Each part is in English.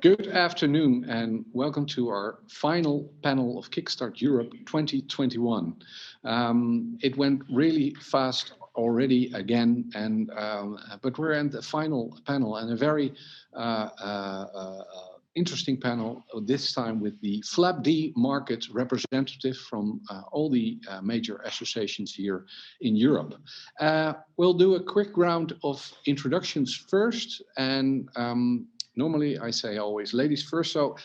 Good afternoon and welcome to our final panel of Kickstart Europe 2021. It went really fast already again, and but we're in the final panel and a very interesting panel this time with the FLAP-D market representative from all the major associations here in Europe. We'll do a quick round of introductions first, and normally I say always ladies first. So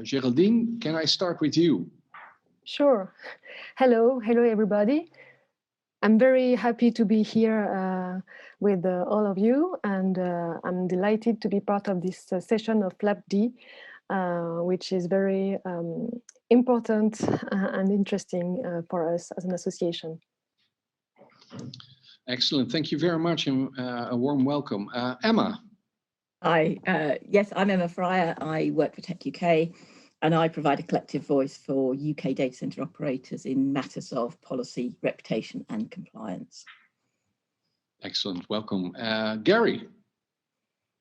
Geraldine, can I start with you? Sure. Hello everybody. I'm very happy to be here with all of you, and I'm delighted to be part of this session of FLAP-D, which is very important and interesting for us as an association. Excellent, thank you very much, and a warm welcome. Emma. Hi, yes, I'm Emma Fryer. I work for Tech UK, and I provide a collective voice for UK data centre operators in matters of policy, reputation and compliance. Excellent, welcome. Gary.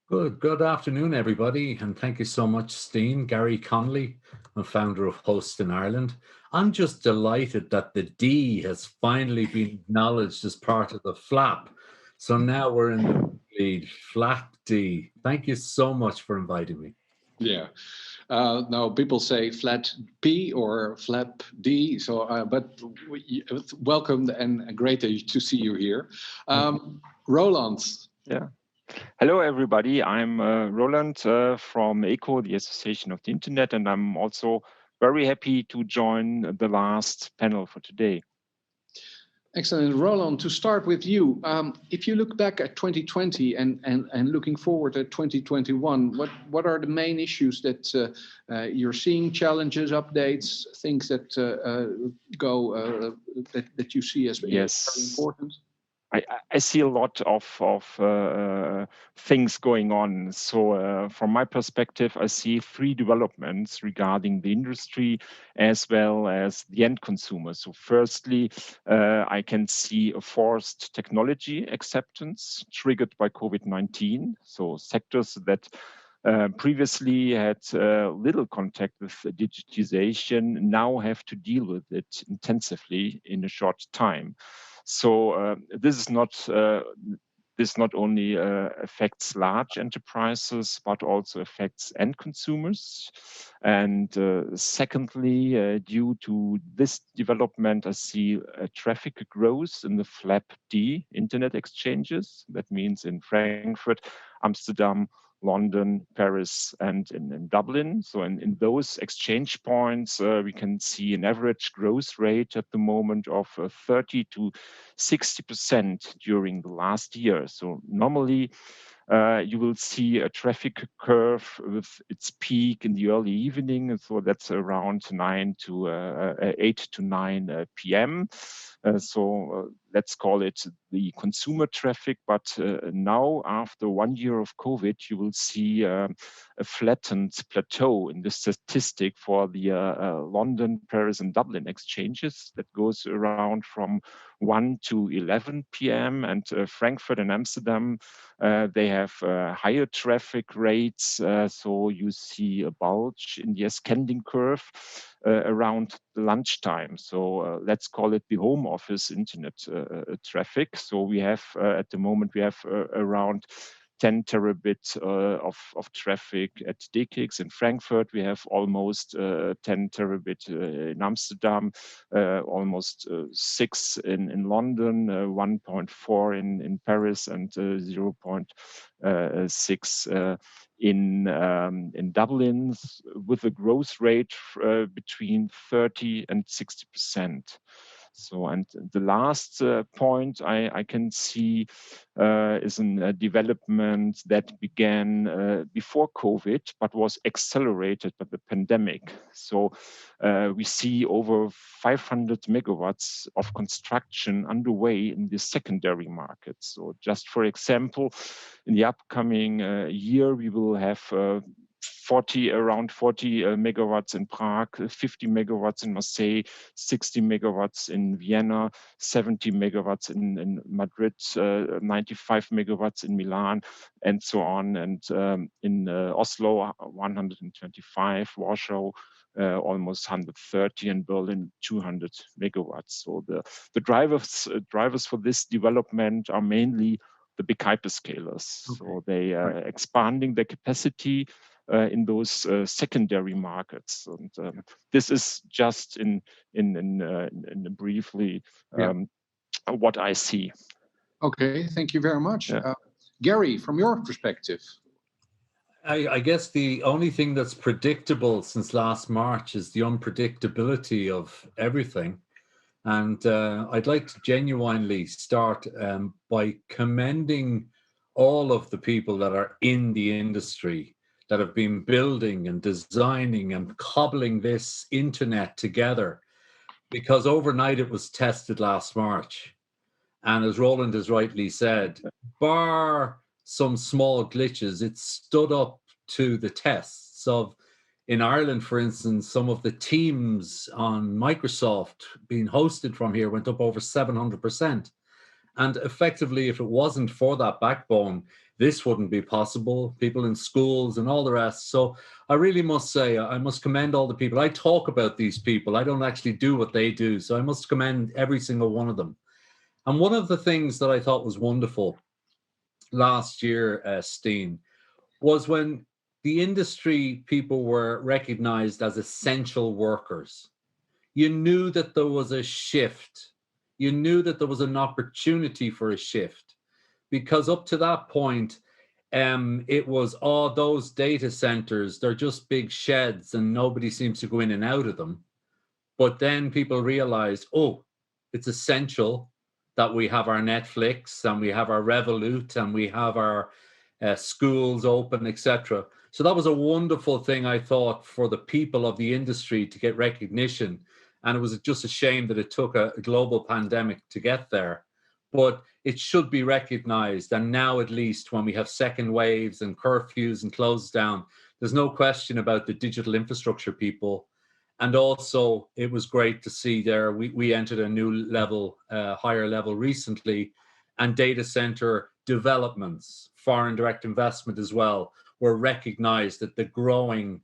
Good afternoon, everybody, and thank you so much, Steen. Gary Connolly, I'm founder of Host in Ireland. I'm just delighted that the D has finally been acknowledged as part of the FLAP. So now we're in the lead, FLAP-D. Thank you so much for inviting me. Yeah. Now people say flat P or flap D, so but welcome and great to see you here. Roland. Yeah. Hello everybody, I'm Roland from ECO, the Association of the Internet, and I'm also very happy to join the last panel for today. Excellent. Roland, to start with you, if you look back at 2020 and looking forward at 2021, what are the main issues that you're seeing, challenges, updates, things that that you see as very important? I see a lot of things going on. So from my perspective, I see three developments regarding the industry as well as the end consumer. So firstly, I can see a forced technology acceptance triggered by COVID-19. So sectors that previously had little contact with digitization now have to deal with it intensively in a short time. So this not only affects large enterprises, but also affects end consumers. And secondly, due to this development, I see traffic growth in the FLAP-D internet exchanges. That means in Frankfurt, Amsterdam, London, Paris, and in Dublin. So in those exchange points, we can see an average growth rate at the moment of 30 to 60% during the last year. So normally, you will see a traffic curve with its peak in the early evening. So that's around 8 to 9 p.m. So let's call it the consumer traffic. But now, after 1 year of COVID, you will see a flattened plateau in the statistic for the London, Paris, and Dublin exchanges that goes around from 1 to 11 p.m. And Frankfurt and Amsterdam, they have higher traffic rates. So you see a bulge in the ascending curve around the lunchtime. So let's call it the home office internet traffic. So we have at the moment we have around 10 terabit of traffic at DKIX. In Frankfurt, we have almost 10 terabit in Amsterdam, almost 6 in London, 1.4 in Paris, and 0.6 in Dublin, with a growth rate between 30 and 60%. So, and the last point I can see is a development that began before COVID, but was accelerated by the pandemic. So we see over 500 megawatts of construction underway in the secondary market. So just for example, in the upcoming year, we will have around 40 megawatts in Prague, 50 megawatts in Marseille, 60 megawatts in Vienna, 70 megawatts in Madrid, 95 megawatts in Milan, and so on. And in Oslo, 125, Warsaw, almost 130, and Berlin, 200 megawatts. So the drivers for this development are mainly the big hyperscalers. Okay. So they are expanding their capacity in those secondary markets, and this is just in briefly what I see. Okay, thank you very much. Yeah. Gary, from your perspective. I guess the only thing that's predictable since last March is the unpredictability of everything. And I'd like to genuinely start by commending all of the people that are in the industry that have been building and designing and cobbling this internet together, because overnight it was tested last March. And as Roland has rightly said, bar some small glitches, it stood up to the tests of, in Ireland, for instance, some of the teams on Microsoft being hosted from here went up over 700%. And effectively, if it wasn't for that backbone, this wouldn't be possible. People in schools and all the rest. So I really must say, I must commend all the people. I talk about these people. I don't actually do what they do. So I must commend every single one of them. And one of the things that I thought was wonderful last year, Steen, was when the industry people were recognized as essential workers. You knew that there was a shift. You knew that there was an opportunity for a shift, because up to that point, it was, oh, those data centers, they're just big sheds and nobody seems to go in and out of them. But then people realized, oh, it's essential that we have our Netflix and we have our Revolut and we have our schools open, etc. So that was a wonderful thing, I thought, for the people of the industry to get recognition. And it was just a shame that it took a global pandemic to get there. But it should be recognized. And now, at least, when we have second waves and curfews and close down, there's no question about the digital infrastructure people. And also, it was great to see there, we entered a new level, higher level recently, and data center developments, foreign direct investment as well, were recognized that the growing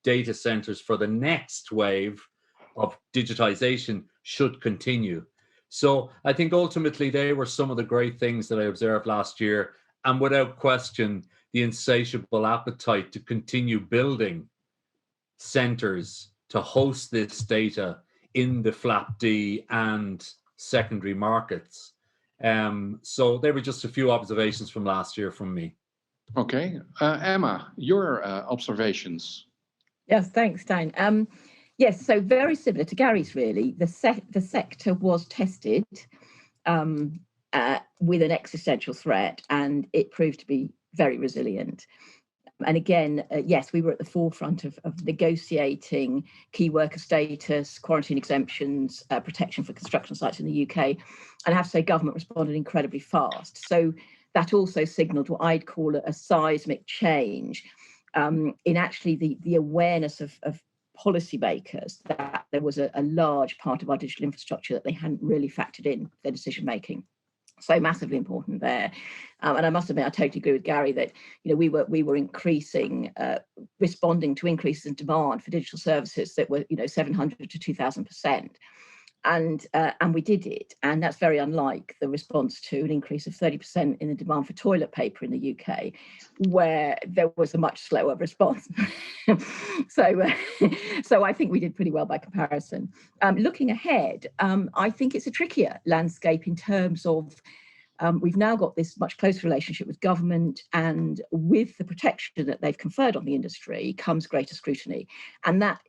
data centers for the next wave of digitization should continue. So I think ultimately they were some of the great things that I observed last year. And without question, the insatiable appetite to continue building centers to host this data in the FLAP-D and secondary markets. So they were just a few observations from last year from me. Okay. Emma, your observations. Yes, thanks, Dan. Yes, so very similar to Gary's, really. The sector was tested with an existential threat, and it proved to be very resilient. And again, yes, we were at the forefront of negotiating key worker status, quarantine exemptions, protection for construction sites in the UK. And I have to say, government responded incredibly fast. So that also signalled what I'd call a seismic change in actually the awareness of policymakers that there was a large part of our digital infrastructure that they hadn't really factored in their decision making. So massively important there. And I must admit, I totally agree with Gary that, you know, we were increasing, responding to increases in demand for digital services that were, you know, 700 to 2,000%. And we did it. And that's very unlike the response to an increase of 30% in the demand for toilet paper in the UK, where there was a much slower response. So I think we did pretty well by comparison. Looking ahead, I think it's a trickier landscape in terms of we've now got this much closer relationship with government, and with the protection that they've conferred on the industry comes greater scrutiny. And that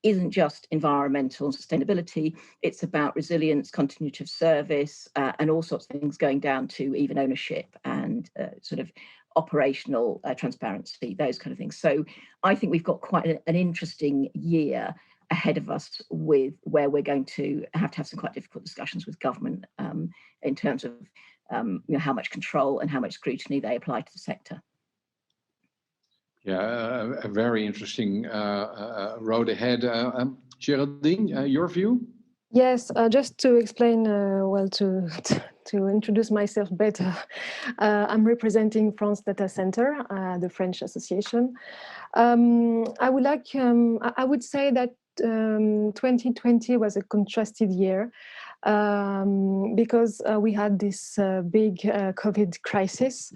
isn't just environmental and sustainability, it's about resilience, continuity of service, and all sorts of things, going down to even ownership and sort of operational transparency, those kind of things. So I think we've got quite an interesting year ahead of us, with where we're going to have some quite difficult discussions with government in terms of you know, how much control and how much scrutiny they apply to the sector. Yeah, a very interesting road ahead. Geraldine, your view? Yes, just to explain, well, to introduce myself better, I'm representing France Data Center, the French association. I would say that 2020 was a contrasted year because we had this big COVID crisis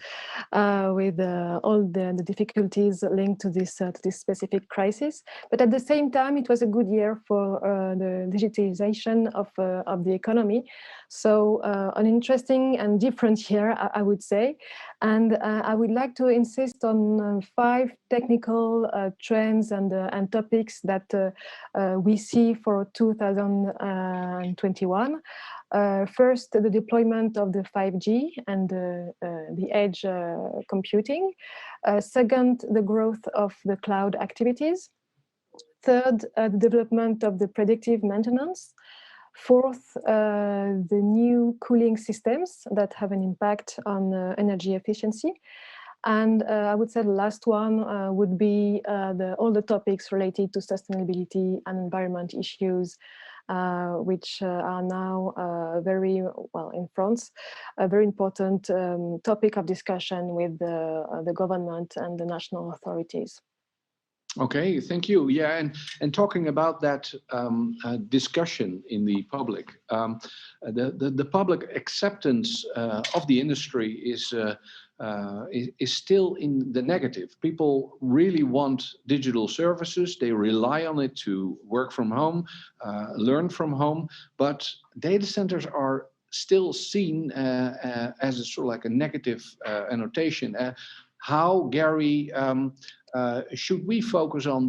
with all the difficulties linked to this specific crisis. But at the same time, it was a good year for the digitalization of the economy. So an interesting and different year, I would say. And I would like to insist on 5 technical trends and topics that we see for 2021. First, the deployment of the 5G and the edge computing. Second, the growth of the cloud activities. Third, the development of the predictive maintenance. Fourth, the new cooling systems that have an impact on energy efficiency. And I would say the last one would be all the topics related to sustainability and environment issues, which are now very, well, in France, a very important topic of discussion with the government and the national authorities. Okay, thank you. Yeah, and talking about that discussion in the public, the public acceptance of the industry is still in the negative. People really want digital services. They rely on it to work from home, learn from home, but data centers are still seen as a sort of like a negative annotation. How, Gary, should we focus on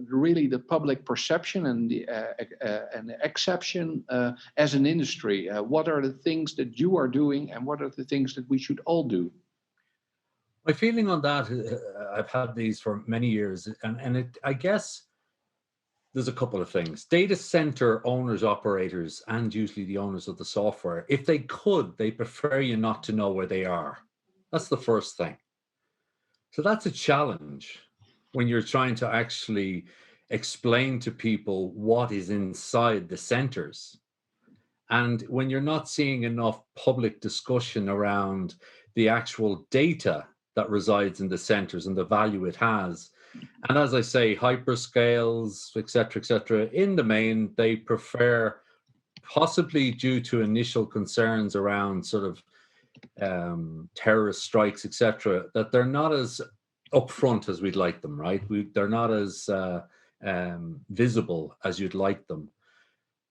really the public perception and the exception as an industry? What are the things that you are doing, and what are the things that we should all do? My feeling on that, I've had these for many years, and I guess there's a couple of things. Data center owners, operators, and usually the owners of the software, if they could, they prefer you not to know where they are. That's the first thing. So that's a challenge when you're trying to actually explain to people what is inside the centers. And when you're not seeing enough public discussion around the actual data that resides in the centers and the value it has. And as I say, hyperscales, et cetera, in the main, they prefer, possibly due to initial concerns around sort of terrorist strikes, etc., that they're not as upfront as we'd like them, right? They're not as visible as you'd like them.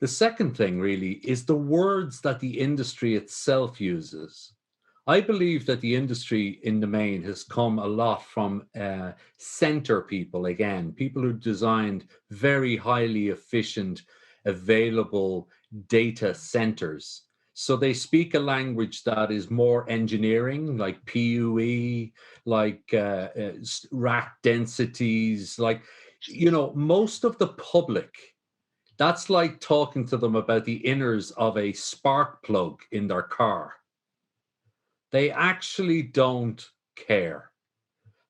The second thing really is the words that the industry itself uses. I believe that the industry in the main has come a lot from center people, again, people who designed very highly efficient, available data centers. So they speak a language that is more engineering, like PUE, like rack densities, like, you know, most of the public, that's like talking to them about the inners of a spark plug in their car. They actually don't care.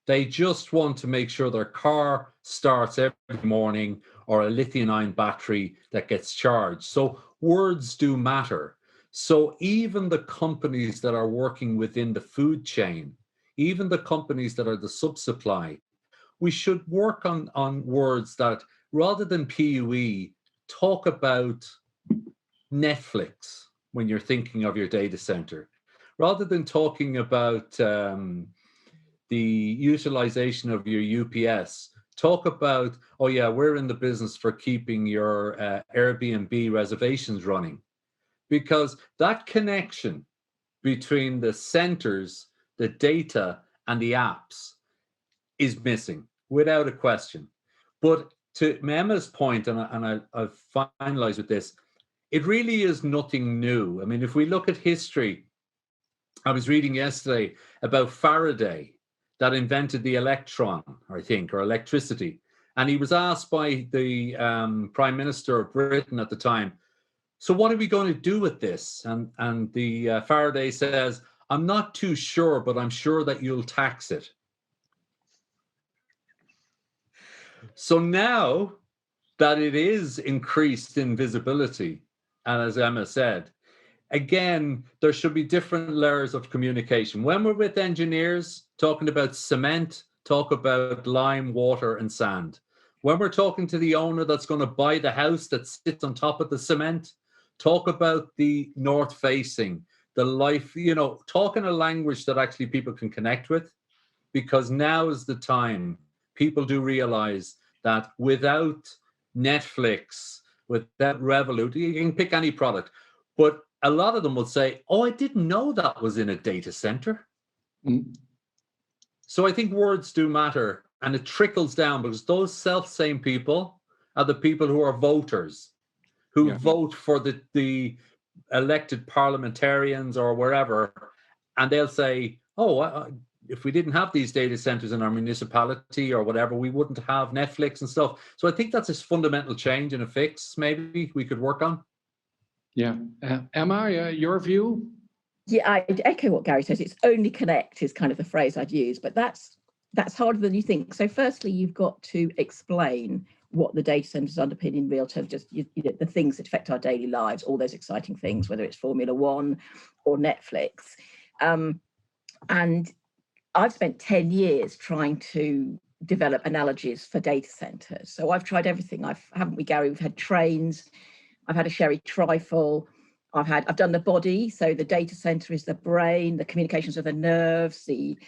They just want to make sure their car starts every morning, or a lithium-ion battery that gets charged. So words do matter. So even the companies that are working within the food chain, even the companies that are the sub-supply, we should work on words that, rather than PUE, talk about Netflix when you're thinking of your data center. Rather than talking about the utilization of your UPS, talk about, oh yeah, we're in the business for keeping your Airbnb reservations running. Because that connection between the centers, the data, and the apps is missing, without a question. But to Emma's point, and I've finalized with this, it really is nothing new. I mean, if we look at history, I was reading yesterday about Faraday, that invented the electron, I think, or electricity. And he was asked by the Prime Minister of Britain at the time, so what are we going to do with this? And the Faraday says, I'm not too sure, but I'm sure that you'll tax it. So now that it is increased in visibility, and as Emma said, again, there should be different layers of communication. When we're with engineers talking about cement, talk about lime, water, and sand. When we're talking to the owner that's going to buy the house that sits on top of the cement, talk about the north facing, the life, talk in a language that actually people can connect with, because now is the time. People do realize that without Netflix, without Revolut, you can pick any product, but a lot of them will say, oh, I didn't know that was in a data center. Mm. So I think words do matter, and it trickles down, because those self-same people are the people who are voters, who vote for the elected parliamentarians or wherever, and they'll say, oh, if we didn't have these data centers in our municipality or whatever, we wouldn't have Netflix and stuff. So I think that's a fundamental change and a fix maybe we could work on. Yeah. Emma, your view? Yeah, I'd echo what Gary says. It's only connect is kind of the phrase I'd use, but that's harder than you think. So firstly, you've got to explain what the data centers underpin in real terms, just the things that affect our daily lives, all those exciting things, whether it's Formula One or Netflix. And I've spent 10 years trying to develop analogies for data centers. So I've tried everything. Haven't we, Gary? We've had trains. I've had a sherry trifle. I've done the body. So the data center is the brain, the communications are the nerves, the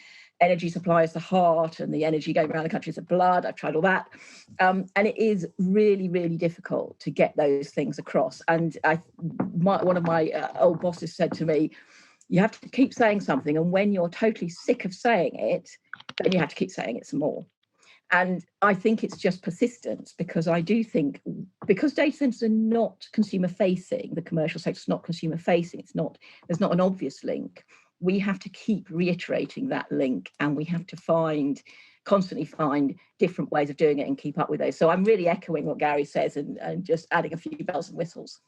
energy supply is the heart, and the energy going around the country is the blood. I've tried all that. And it is really, really difficult to get those things across. And one of my old bosses said to me, you have to keep saying something, and when you're totally sick of saying it, then you have to keep saying it some more. And I think it's just persistence, because I do think, because data centers are not consumer facing, the commercial sector is not consumer facing, there's not an obvious link. We have to keep reiterating that link, and we have to constantly find different ways of doing it and keep up with those. So I'm really echoing what Gary says and just adding a few bells and whistles.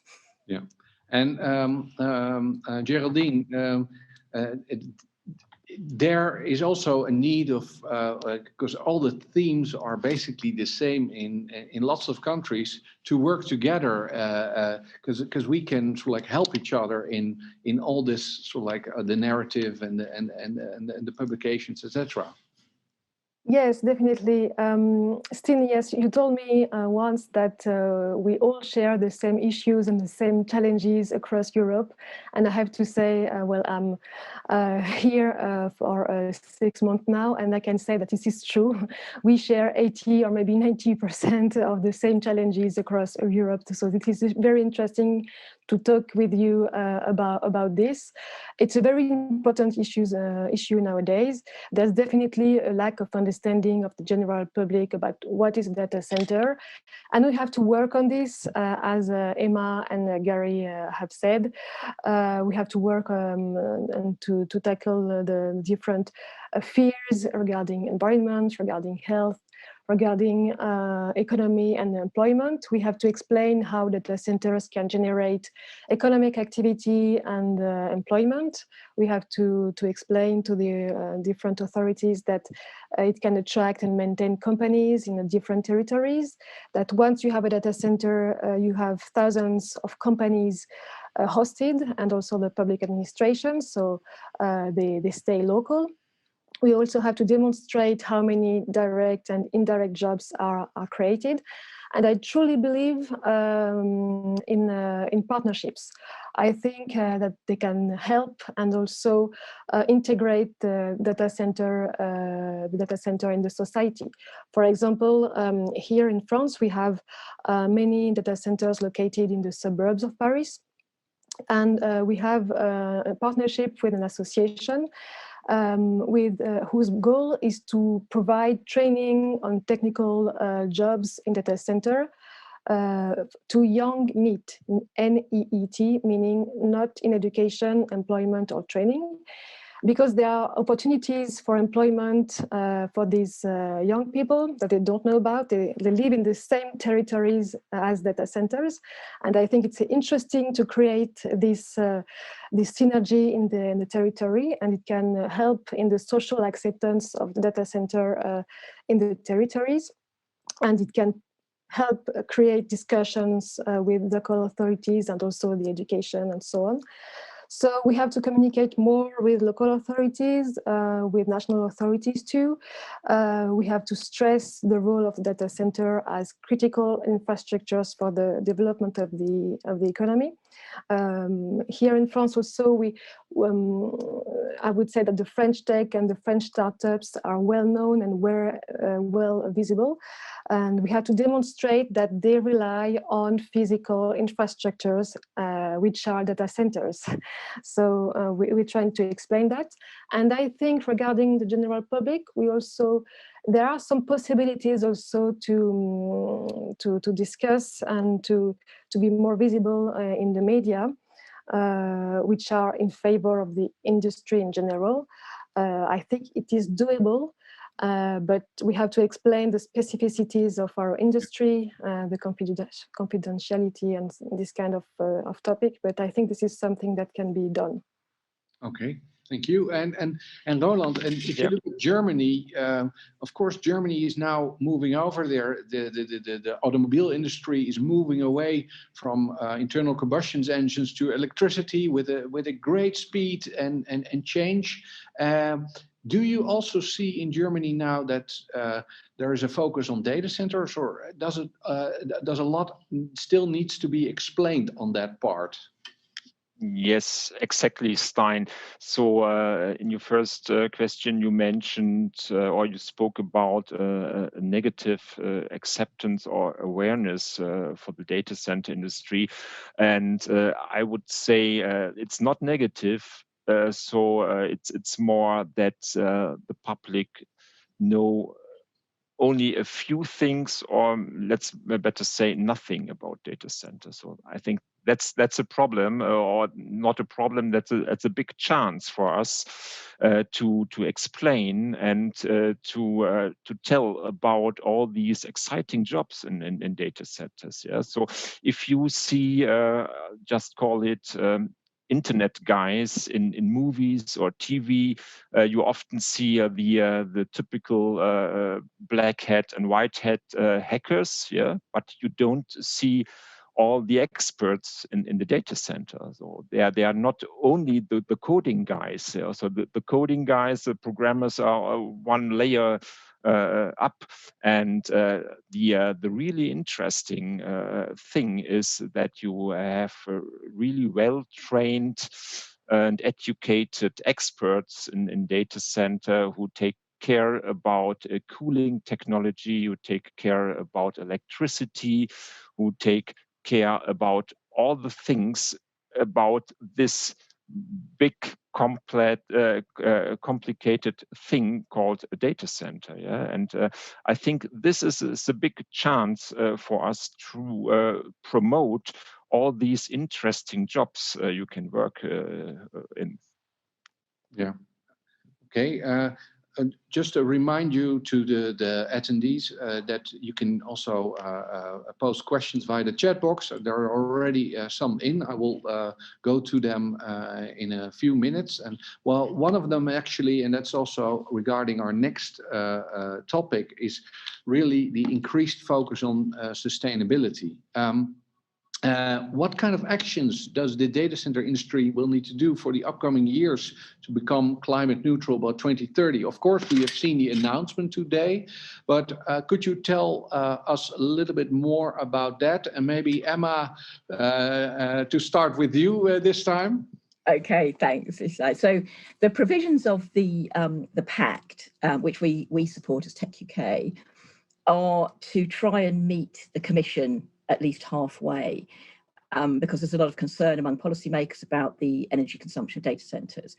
Yeah. And Geraldine, there is also a need of, because all the themes are basically the same in lots of countries, to work together, because we can sort of like help each other in all this sort of like the narrative and the publications, etc. Yes, definitely. Steen, yes, you told me once that we all share the same issues and the same challenges across Europe. And I have to say, well, I'm here for 6 months now, and I can say that this is true. We share 80 or maybe 90% of the same challenges across Europe. So it is very interesting to talk with you about this. It's a very important issue nowadays. There's definitely a lack of understanding of the general public about what is a data center, and we have to work on this, as Emma and Gary have said. We have to work and to tackle the different fears regarding environment, regarding health, regarding economy and employment. We have to explain how data centers can generate economic activity and employment. We have to explain to the different authorities that it can attract and maintain companies in different territories, that once you have a data center, you have thousands of companies hosted, and also the public administration, so they stay local. We also have to demonstrate how many direct and indirect jobs are created. And I truly believe in partnerships. I think that they can help and also integrate the data center in the society. For example, here in France, we have many data centers located in the suburbs of Paris. And we have a partnership with an association whose goal is to provide training on technical jobs in data center to young NEET, N-E-E-T, meaning not in education, employment, or training, because there are opportunities for employment for these young people that they don't know about. They live in the same territories as data centers. And I think it's interesting to create this synergy in the territory, and it can help in the social acceptance of the data center in the territories. and it can help create discussions with local authorities and also the education and so on. So we have to communicate more with local authorities, with national authorities too. We have to stress the role of the data center as critical infrastructures for the development of the economy. Here in France also, I would say that the French tech and the French startups are well known and well visible. And we have to demonstrate that they rely on physical infrastructures, which are data centers. So we're trying to explain that. And I think regarding the general public, there are some possibilities also to discuss and to be more visible in the media, which are in favor of the industry in general. I think it is doable, but we have to explain the specificities of our industry, the confidentiality and this kind of topic. But I think this is something that can be done. Okay, thank you. And Roland, and if you look at Germany, of course, Germany is now moving over there. The automobile industry is moving away from internal combustion engines to electricity with a great speed and change. Do you also see in Germany now that there is a focus on data centers, or does a lot still needs to be explained on that part? Yes, exactly, Stein. So in your first question, you mentioned or you spoke about a negative acceptance or awareness for the data center industry. And I would say it's not negative. It's more that the public know only a few things, or let's better say nothing about data centers. So I think that's a problem, or not a problem. That's a big chance for us to explain and to tell about all these exciting jobs in data centers. Yeah. So if you see, just call it internet guys in movies or TV, you often see the typical black hat and white hat hackers, yeah, but you don't see all the experts in the data center. So they are not only the coding guys. Yeah? So the coding guys, the programmers are one layer up, and the really interesting thing is that you have really well-trained and educated experts in data center who take care about cooling technology, who take care about electricity, who take care about all the things about this big, complicated thing called a data center. Yeah? And I think this is a big chance for us to promote all these interesting jobs you can work in. Yeah. Okay. Just to remind you to the attendees that you can also post questions via the chat box. There are already some in. I will go to them in a few minutes. And well, one of them actually, and that's also regarding our next topic, is really the increased focus on sustainability. What kind of actions does the data center industry will need to do for the upcoming years to become climate neutral by 2030? Of course, we have seen the announcement today, but could you tell us a little bit more about that? And maybe Emma, to start with you this time. Okay, thanks. So the provisions of the Pact, which we support as Tech UK, are to try and meet the Commission at least halfway, because there's a lot of concern among policymakers about the energy consumption of data centres.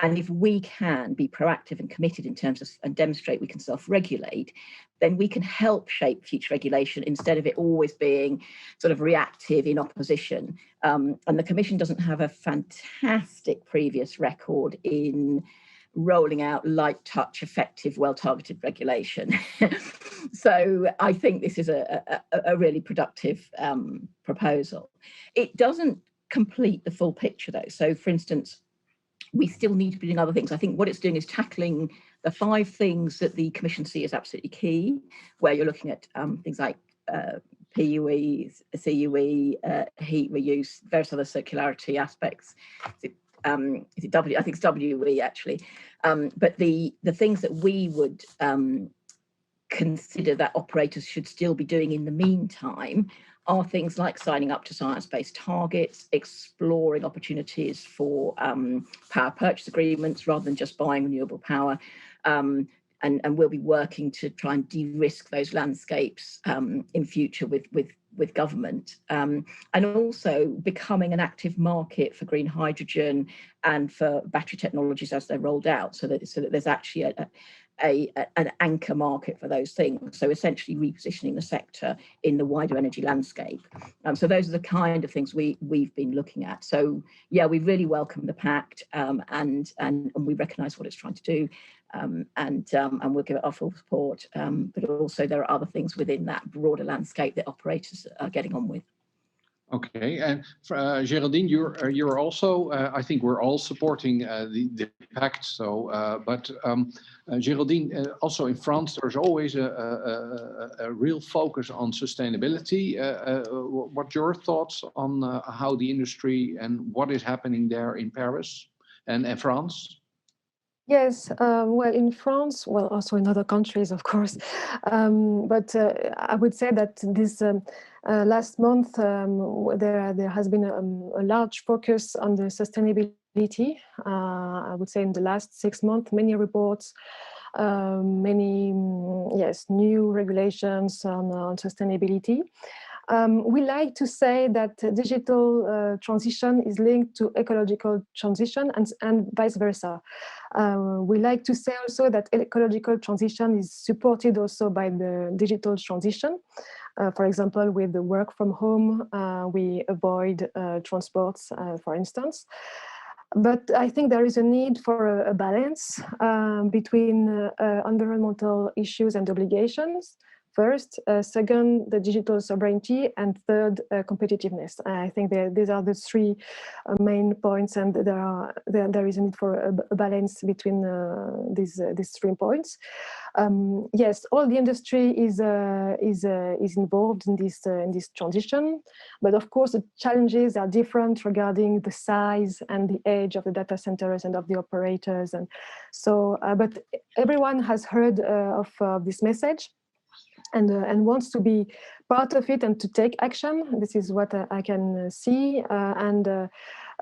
And if we can be proactive and committed in terms of, and demonstrate we can self-regulate, then we can help shape future regulation instead of it always being sort of reactive in opposition. And the Commission doesn't have a fantastic previous record in rolling out light touch, effective, well-targeted regulation. So I think this is a really productive proposal. It doesn't complete the full picture though. So for instance, we still need to be doing other things. I think what it's doing is tackling the 5 things that the Commission see as absolutely key, where you're looking at things like PUE, CUE, heat reuse, various other circularity aspects. Is it W? I think it's WE actually. But the things that we would consider that operators should still be doing in the meantime are things like signing up to science-based targets, exploring opportunities for power purchase agreements rather than just buying renewable power. And we'll be working to try and de-risk those landscapes in future with government, and also becoming an active market for green hydrogen and for battery technologies as they're rolled out, so that there's actually an anchor market for those things. So essentially repositioning the sector in the wider energy landscape. So those are the kind of things we've been looking at. So yeah, we really welcome the pact, and we recognise what it's trying to do. And we'll give it our full support, but also there are other things within that broader landscape that operators are getting on with. Okay, and Geraldine, you're also, I think we're all supporting the pact. So, but Geraldine, also in France, there's always a real focus on sustainability. What's your thoughts on how the industry and what is happening there in Paris and France? Yes, well, in France, well, also in other countries, of course, but I would say that this last month there has been a large focus on the sustainability. I would say in the last 6 months, many reports, many new regulations on sustainability. We like to say that digital transition is linked to ecological transition and vice versa. We like to say also that ecological transition is supported also by the digital transition. For example, with the work from home, we avoid transports, for instance. But I think there is a need for a balance between environmental issues and obligations. First, second, the digital sovereignty, and third, competitiveness. I think these are the 3 main points, and there is a need for a balance between these 3 points. Yes, all the industry is involved in this transition, but of course the challenges are different regarding the size and the age of the data centers and of the operators, and so. But everyone has heard of this message. And wants to be part of it and to take action. This is what I can see, and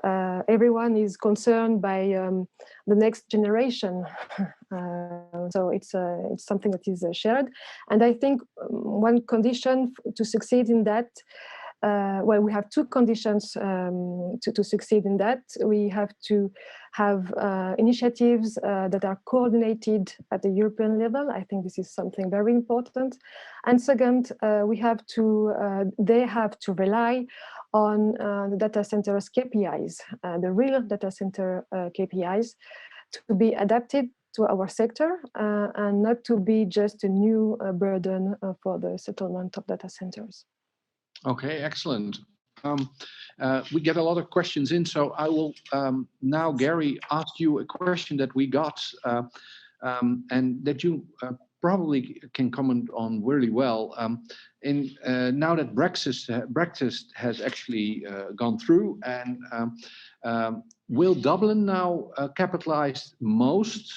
everyone is concerned by the next generation. So it's something that is shared, and I think one condition to succeed in that. Well, we have 2 conditions to succeed in that. We have to have initiatives that are coordinated at the European level. I think this is something very important. And second, they have to rely on the data centers KPIs, the real data center KPIs, to be adapted to our sector and not to be just a new burden for the settlement of data centers. Okay, excellent. We get a lot of questions in, so I will now, Gary, ask you a question that we got and that you probably can comment on really well. Now that Brexit has actually gone through, and will Dublin now capitalize most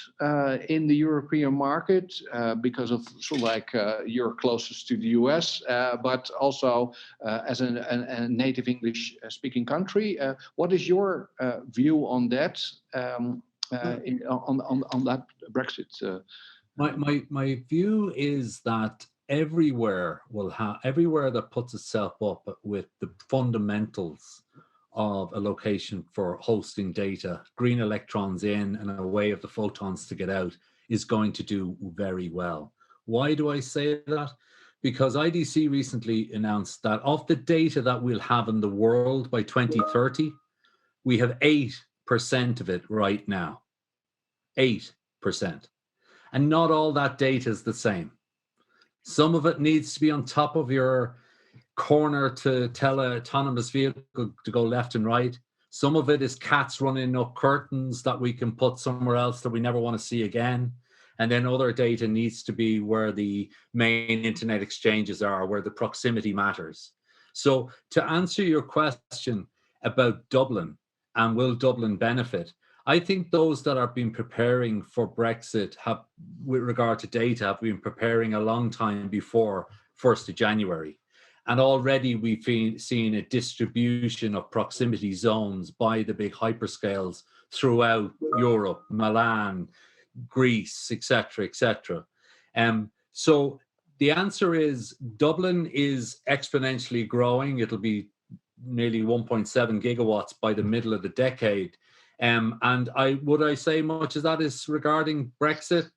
in the European market because of sort of like you're closest to the US, but also as a native English speaking country? What is your view on that, on that Brexit? My view is that everywhere that puts itself up with the fundamentals of a location for hosting data, green electrons in and a way of the photons to get out, is going to do very well. Why do I say that? Because IDC recently announced that of the data that we'll have in the world by 2030, we have 8% of it right now. 8%. And not all that data is the same. Some of it needs to be on top of your corner to tell an autonomous vehicle to go left and right. Some of it is cats running up curtains that we can put somewhere else that we never want to see again. And then other data needs to be where the main internet exchanges are, where the proximity matters. So to answer your question about Dublin and will Dublin benefit, I think those that have been preparing for Brexit have, with regard to data, have been preparing a long time before 1st of January. And already we've seen a distribution of proximity zones by the big hyperscales throughout Europe, Milan, Greece, etc., etc. So the answer is Dublin is exponentially growing. It'll be nearly 1.7 gigawatts by the middle of the decade. And would I say much of that is regarding Brexit?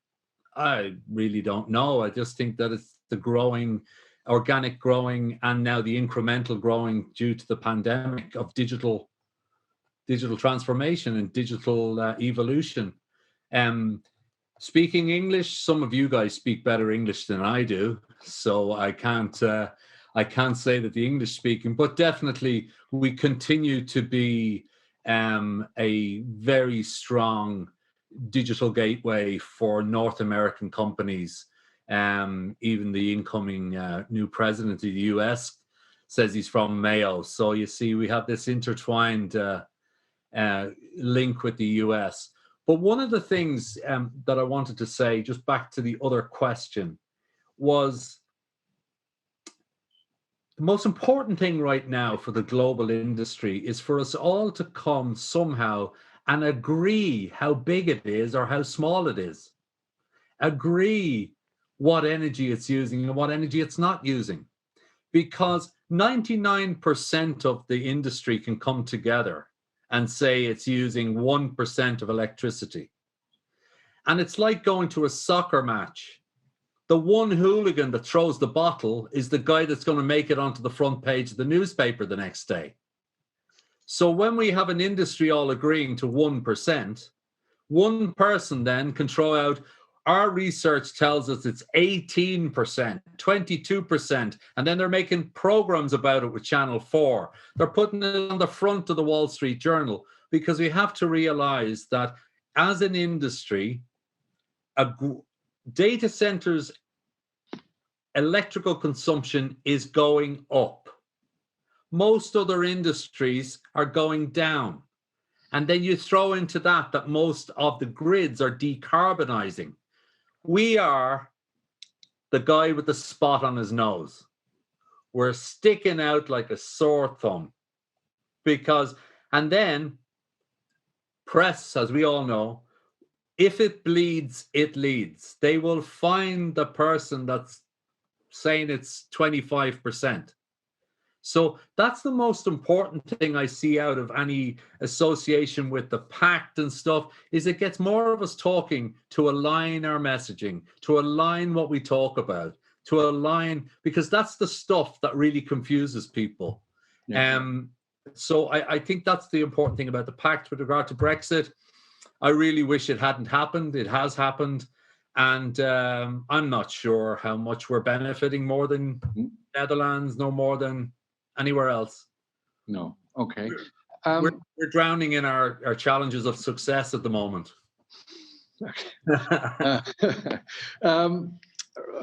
I really don't know. I just think that it's the growing, organic growing, and now the incremental growing due to the pandemic of digital transformation and digital evolution. Speaking English, some of you guys speak better English than I do, so I can't say that the English speaking, but definitely we continue to be a very strong digital gateway for North American companies. Even the incoming new president of the US says he's from Mayo. So you see, we have this intertwined link with the US. But one of the things that I wanted to say, just back to the other question, was the most important thing right now for the global industry is for us all to come somehow and agree how big it is or how small it is. Agree what energy it's using and what energy it's not using. Because 99% of the industry can come together and say it's using 1% of electricity. And it's like going to a soccer match. The one hooligan that throws the bottle is the guy that's going to make it onto the front page of the newspaper the next day. So when we have an industry all agreeing to 1%, one person then can throw out, our research tells us it's 18%, 22%, and then they're making programs about it with Channel 4. They're putting it on the front of the Wall Street Journal, because we have to realize that as an industry, data centers' electrical consumption is going up. Most other industries are going down. And then you throw into that most of the grids are decarbonizing. We are the guy with the spot on his nose. We're sticking out like a sore thumb and then press, as we all know, if it bleeds, it leads. They will find the person that's saying it's 25%. So that's the most important thing I see out of any association with the pact and stuff, is it gets more of us talking to align our messaging, to align what we talk about, to align, because that's the stuff that really confuses people. Yeah. So I think that's the important thing about the pact. With regard to Brexit, I really wish it hadn't happened. It has happened. And I'm not sure how much we're benefiting more than Netherlands, no more than anywhere else. No. Okay. We're drowning in our challenges of success at the moment. Okay.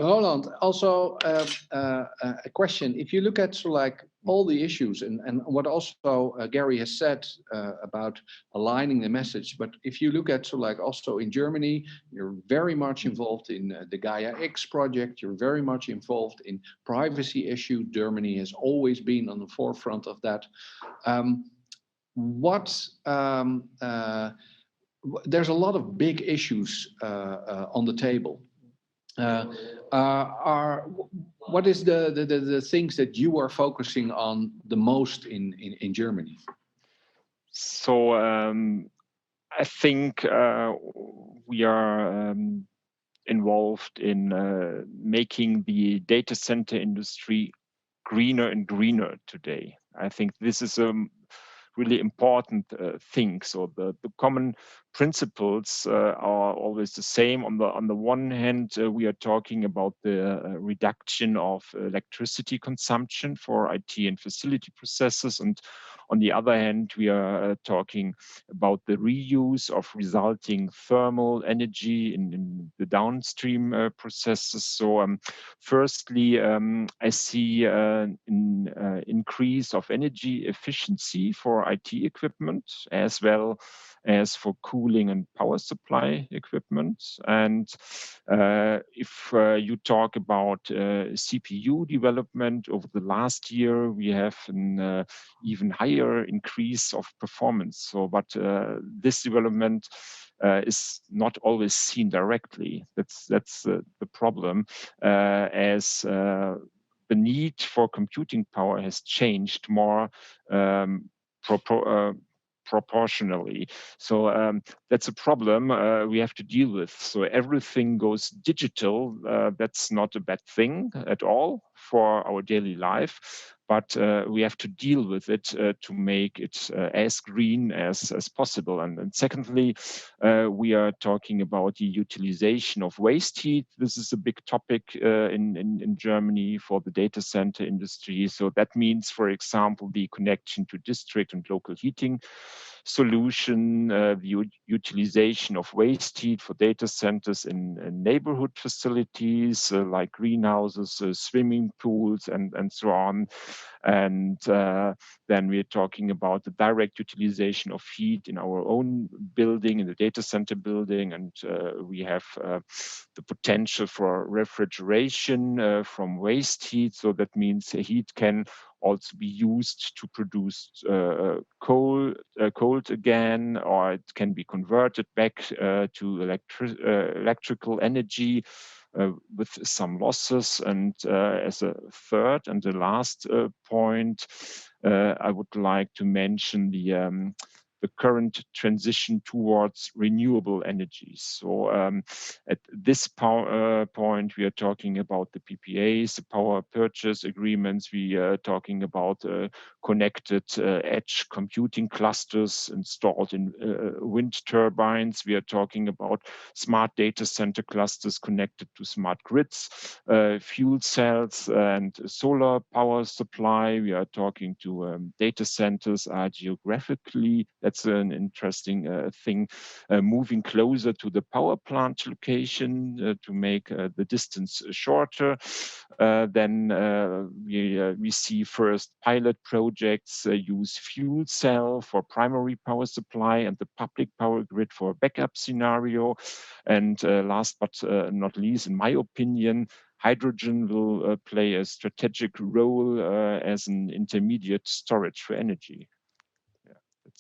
Roland, also a question. If you look at all the issues and what also Gary has said about aligning the message, but if you look at also in Germany, you're very much involved in the Gaia X project. You're very much involved in privacy issue. Germany has always been on the forefront of that. There's a lot of big issues on the table. What is the things that you are focusing on the most in Germany? So I think we are involved in making the data center industry greener and greener today. I think this is a really important thing. So the common principles are always the same. On the one hand, we are talking about the reduction of electricity consumption for IT and facility processes, and on the other hand, we are talking about the reuse of resulting thermal energy in the downstream processes. So, firstly, I see an increase of energy efficiency for IT equipment as well as for cooling and power supply equipment. And if you talk about CPU development over the last year, we have an even higher increase of performance. So, but this development is not always seen directly. That's the problem, as the need for computing power has changed more proportionally. So that's a problem we have to deal with. So everything goes digital. That's not a bad thing at all for our daily life, but we have to deal with it to make it as green as possible. And secondly, we are talking about the utilization of waste heat. This is a big topic in Germany for the data center industry. So that means, for example, the connection to district and local heating solution, the utilization of waste heat for data centers in neighborhood facilities like greenhouses, swimming pools, and so on. And then we're talking about the direct utilization of heat in our own building, in the data center building. And we have the potential for refrigeration from waste heat. So that means heat can also be used to produce cold again, or it can be converted back to electrical energy with some losses. And as a third and the last point, I would like to mention the current transition towards renewable energies. So at this point, we are talking about the PPAs, the power purchase agreements. We are talking about connected edge computing clusters installed in wind turbines. We are talking about smart data center clusters connected to smart grids, fuel cells, and solar power supply. We are talking to data centers are geographically, that's an interesting thing, moving closer to the power plant location to make the distance shorter. Then we see first pilot projects use fuel cell for primary power supply and the public power grid for a backup scenario. And last but not least, in my opinion, hydrogen will play a strategic role as an intermediate storage for energy.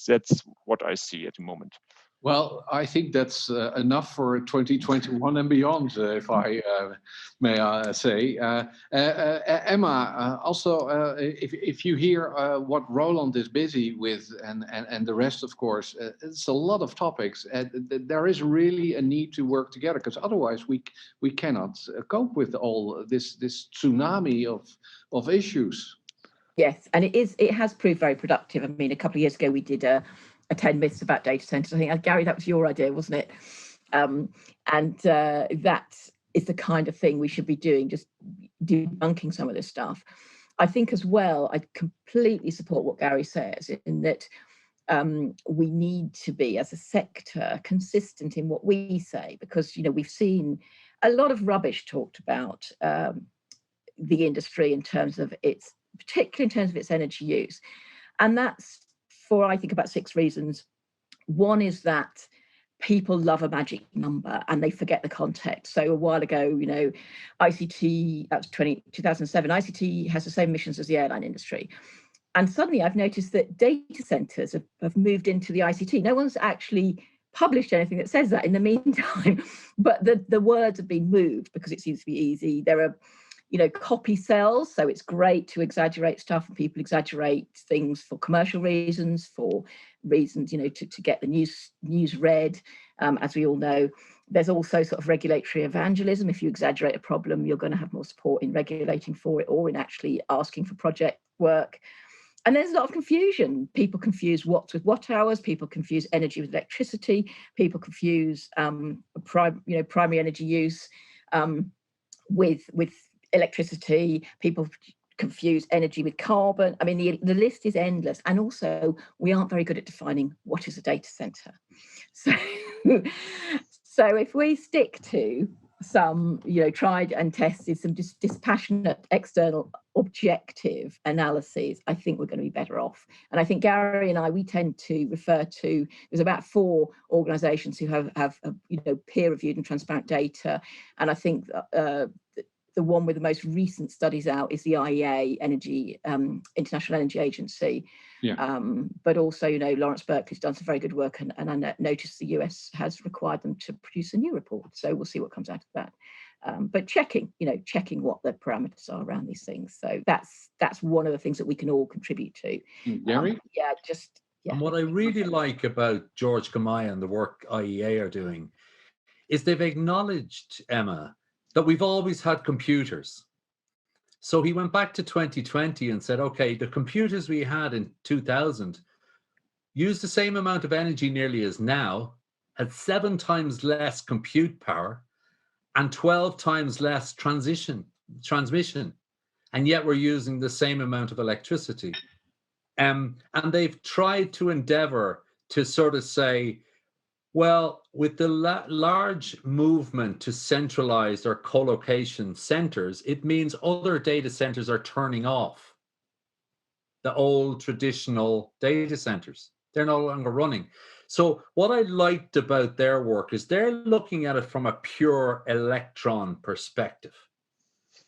That's what I see at the moment. Well, I think that's enough for 2021 and beyond, if I may say. Emma, also, if you hear what Roland is busy with and the rest, of course, it's a lot of topics. There is really a need to work together, because otherwise we cannot cope with all this tsunami of issues. Yes, and it has proved very productive. I mean, a couple of years ago, we did a 10 myths about data centers. I think, Gary, that was your idea, wasn't it? And that is the kind of thing we should be doing, just debunking some of this stuff. I think as well, I completely support what Gary says, in that we need to be, as a sector, consistent in what we say, because, you know, we've seen a lot of rubbish talked about the industry in terms of its, particularly in terms of its energy use. And that's for, I think, about 6 reasons. One is that people love a magic number and they forget the context. So a while ago, you know, ICT, that was 2007, ICT has the same emissions as the airline industry. And suddenly I've noticed that data centers have moved into the ICT. No one's actually published anything that says that in the meantime, but the words have been moved because it seems to be easy. There are, you know, copy sells, so it's great to exaggerate stuff, and people exaggerate things for commercial reasons, for reasons, you know, to get the news read, as we all know. There's also sort of regulatory evangelism. If you exaggerate a problem, you're going to have more support in regulating for it or in actually asking for project work. And there's a lot of confusion. People confuse watts with watt hours. People confuse energy with electricity. People confuse primary energy use with electricity. People confuse energy with carbon. I mean, the list is endless. And also, we aren't very good at defining what is a data center. So, so if we stick to some, tried and tested, some dispassionate, external, objective analyses, I think we're going to be better off. And I think Gary and I, we tend to refer to, there's about 4 organisations who have peer-reviewed and transparent data. And I think the one with the most recent studies out is the IEA, International Energy Agency. Yeah. But also, Lawrence Berkeley's done some very good work, and I noticed the US has required them to produce a new report. So we'll see what comes out of that. But checking what the parameters are around these things. So that's one of the things that we can all contribute to. Gary? Yeah. And what I really like about George Kamaya and the work IEA are doing is they've acknowledged, Emma, that we've always had computers. So he went back to 2020 and said, okay, the computers we had in 2000 used the same amount of energy nearly as now, had 7 times less compute power and 12 times less transmission, and yet we're using the same amount of electricity. And they've tried to endeavor to sort of say, well, with the large movement to centralized or co-location centers, it means other data centers are turning off. The old traditional data centers, they're no longer running. So what I liked about their work is they're looking at it from a pure electron perspective.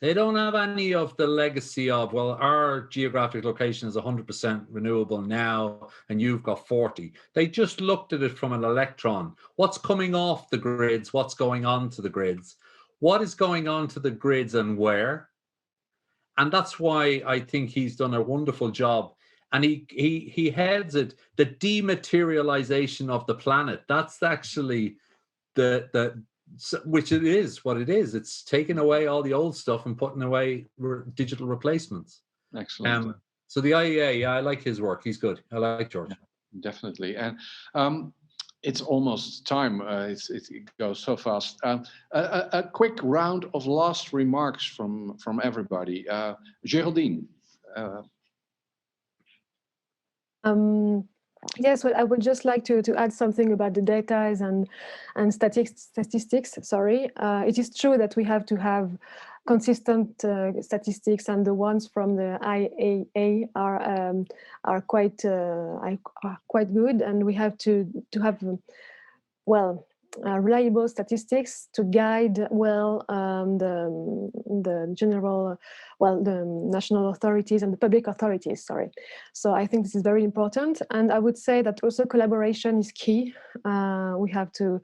They don't have any of the legacy of, well, our geographic location is 100% renewable now, and you've got 40. They just looked at it from an electron. What's coming off the grids? What's going on to the grids? What is going on to the grids and where? And that's why I think he's done a wonderful job. And he heads it, the dematerialization of the planet. That's actually which it is what it is. It's taking away all the old stuff and putting away digital replacements. Excellent. So the IEA, yeah, I like his work. He's good. I like George. Yeah, definitely. And it's almost time. It goes so fast. A quick round of last remarks from everybody. Geraldine. Yes, well, I would just like to add something about the data and statistics. Sorry, it is true that we have to have consistent statistics, and the ones from the IAA are quite good, and we have to have reliable statistics to guide the general, the national authorities and the public authorities. Sorry. So I think this is very important, and I would say that also collaboration is key. We have to,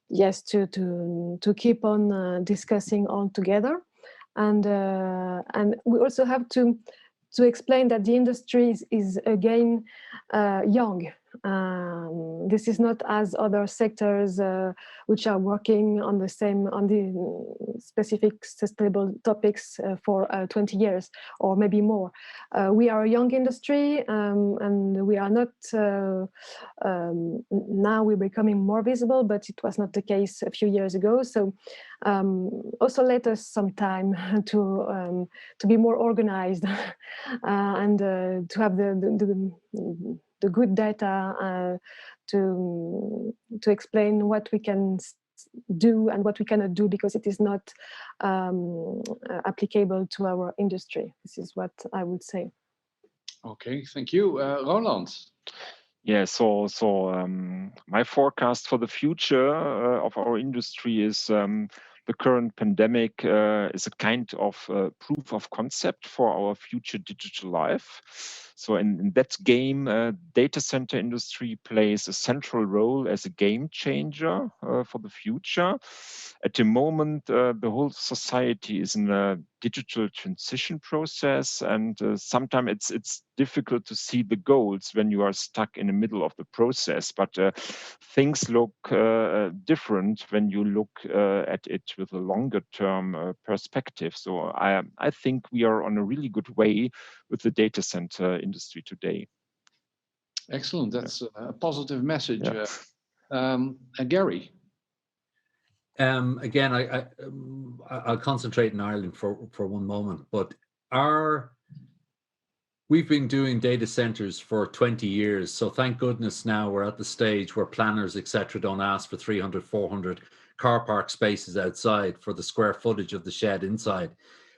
yes, to keep on discussing all together, and we also have to explain that the industry is again young. This is not as other sectors which are working on the specific sustainable topics for 20 years or maybe more. We are a young industry, and we are not now we're becoming more visible, but it was not the case a few years ago. So also let us some time to be more organized and to have the good data to explain what we can do and what we cannot do, because it is not applicable to our industry. This is what I would say. Okay, thank you. Roland. Yeah, so my forecast for the future of our industry is the current pandemic is a kind of proof of concept for our future digital life. So in that game, data center industry plays a central role as a game changer for the future. At the moment, the whole society is in a digital transition process, and sometimes it's difficult to see the goals when you are stuck in the middle of the process. But things look different when you look at it with a longer term perspective. So I think we are on a really good way with the data center industry today. Excellent. That's a positive message. Yeah. Gary. Again, I'll concentrate in Ireland for one moment, but we've been doing data centers for 20 years. So thank goodness now we're at the stage where planners, etc., don't ask for 300, 400 car park spaces outside for the square footage of the shed inside.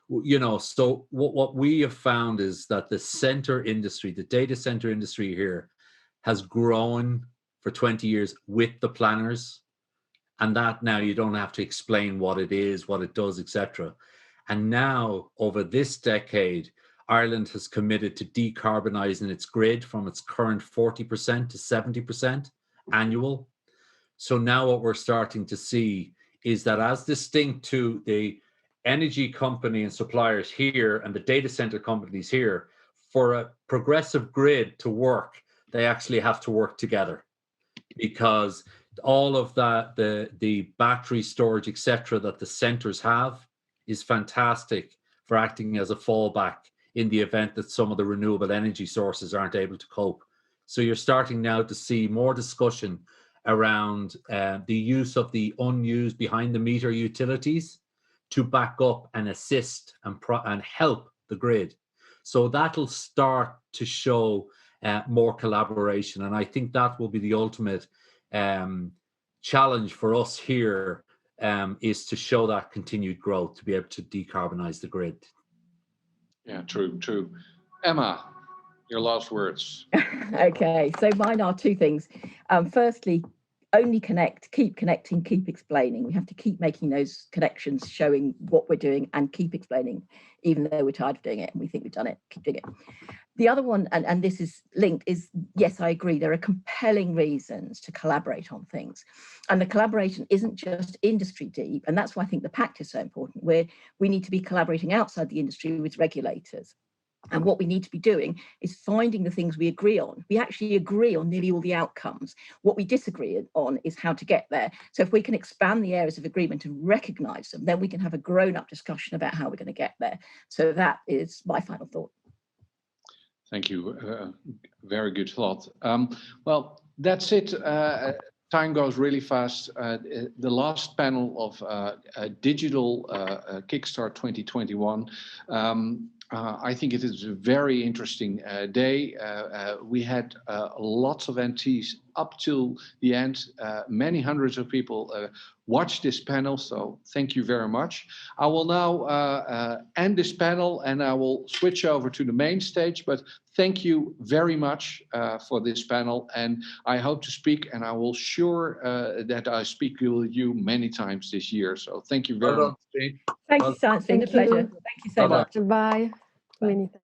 You know, so what we have found is that the center industry, the data center industry here, has grown for 20 years with the planners. And that now you don't have to explain what it is, what it does, etc. And now over this decade, Ireland has committed to decarbonising its grid from its current 40% to 70% annual. So now what we're starting to see is that, as distinct to the energy company and suppliers here and the data center companies here, for a progressive grid to work, they actually have to work together, because all of that, the battery storage, etc., that the centers have is fantastic for acting as a fallback in the event that some of the renewable energy sources aren't able to cope. So you're starting now to see more discussion around the use of the unused behind the meter utilities to back up and assist and help the grid. So that'll start to show more collaboration. And I think that will be the ultimate challenge for us here, is to show that continued growth, to be able to decarbonize the grid. Yeah, true. Emma, your last words. Okay, so mine are two things. Firstly, only connect, keep connecting, keep explaining. We have to keep making those connections, showing what we're doing, and keep explaining, even though we're tired of doing it and we think we've done it, keep doing it. The other one, and this is linked, is yes, I agree, there are compelling reasons to collaborate on things. And the collaboration isn't just industry deep, and that's why I think the pact is so important, where we need to be collaborating outside the industry with regulators. And what we need to be doing is finding the things we agree on. We actually agree on nearly all the outcomes. What we disagree on is how to get there. So if we can expand the areas of agreement and recognise them, then we can have a grown-up discussion about how we're going to get there. So that is my final thought. Thank you. Very good thought. Well, that's it. Time goes really fast. The last panel of Digital Kickstart 2021. I think it is a very interesting day. We had lots of MTs up till the end. Many hundreds of people watched this panel, so thank you very much. I will now end this panel and I will switch over to the main stage, but thank you very much for this panel, and I hope to speak, and I will sure that I speak with you many times this year. So thank you very much. Thank you, Simon. It's been a pleasure. Thank you so much. Bye. Many thanks.